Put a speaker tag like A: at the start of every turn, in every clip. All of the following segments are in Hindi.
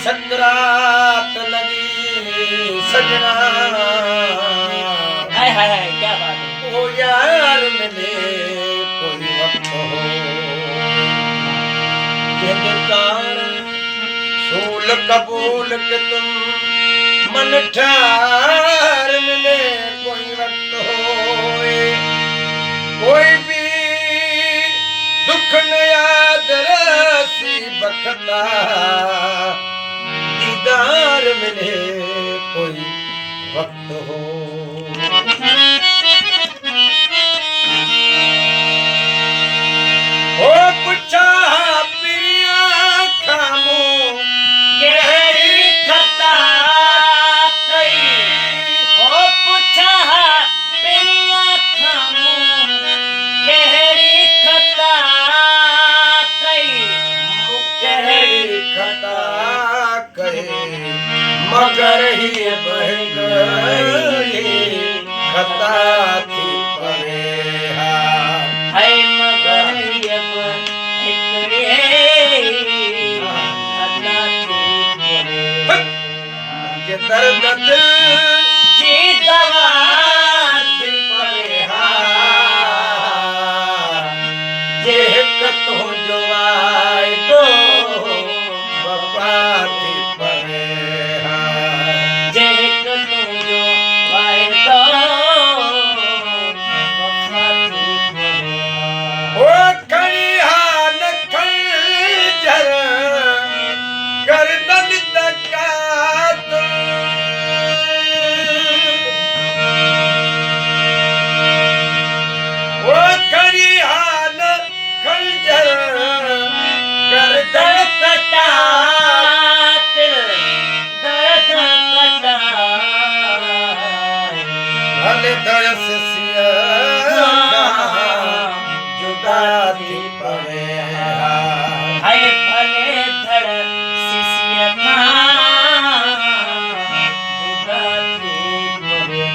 A: सकरात लगी सजना।
B: हाय हाय हाय क्या बात है।
A: ओ यार मिले कोई वक्त हो सूल कबूल के तुम मन ठार मिले कोई वक्त होए कोई भी दुख न याद रसी बखता दीदार मिले कोई वक्त हो। ओ पुछा पिया खामो
B: गहरी खता कई। ओ पुछा पिया खामो गहरी खता कई।
A: गहरी खता कहे मगर ही बह गई खता थी परेहा।
B: है मगर अब एकरे खता थी परे।
A: के दर्द दिल
B: जी दवा
A: थी परेहा जेक तो जो आए तो वफा थी परेहा।
B: जेक तू जो वाए तो वफा थी परे।
A: ओ खड़िहान खंजर गर्दन तका ओ खड़िहान खंजर गर्दन
B: दर्द कटा दर्द कटा
A: भले दरस सिया जुदा थी परेहा।
B: है भले धड़ शिष्य का जुदा थी परे।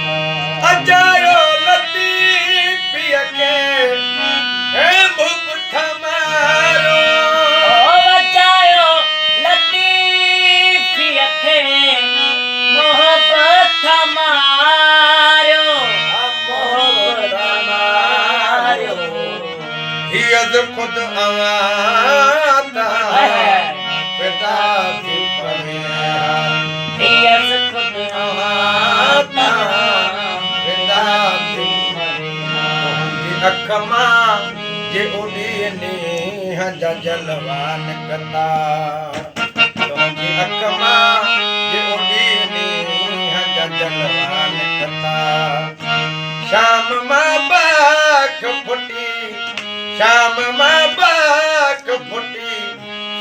A: अजायो लतीफिया के ए मुख मारो
B: ओ बचायो लतीफी अखे मोहब्बत हमारो मोहब्बत हमारो।
A: हियद खुद अवाता पिता थी परेहा।
B: हियस खुद
A: अवाता पिता थी अख मां जे उॾीनी जा जलवान कंदा। तुंहिंजी अख मां जे उॾीनी जा जलवान कंदा। शाम मां बाख फुटी शाम मां बाख फुटी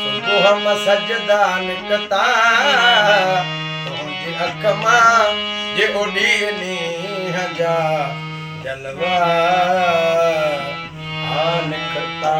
A: सुबुह मां सजदा निकता। तुंहिंजी अख मां जे उॾीनी जा जलवा निकता।